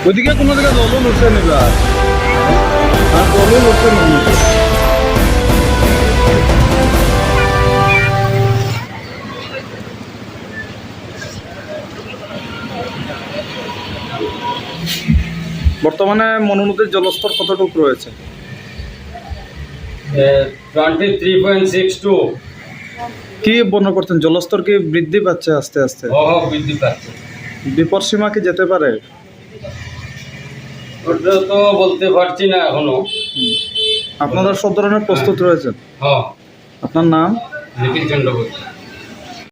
ওইদিকে কোনো দিকে জলও লড়ছে নিবা আর জলও লড়ছে না বর্তমানে মনু নদীর জলস্তর কতটুকু রয়েছে? 23.62। কি মনে করছেন, জলস্তর কি বৃদ্ধি পাচ্ছে আস্তে আস্তে? বৃদ্ধি পাচ্ছে। বিপদ সীমা কি যেতে পারে? ওটা তো বলতে পারছি না এখনো। আপনারা সব ধরনের প্রস্তুত রয়েছেন? হ্যাঁ। আপনার নাম? নিখিল চন্দ্রবর্তী।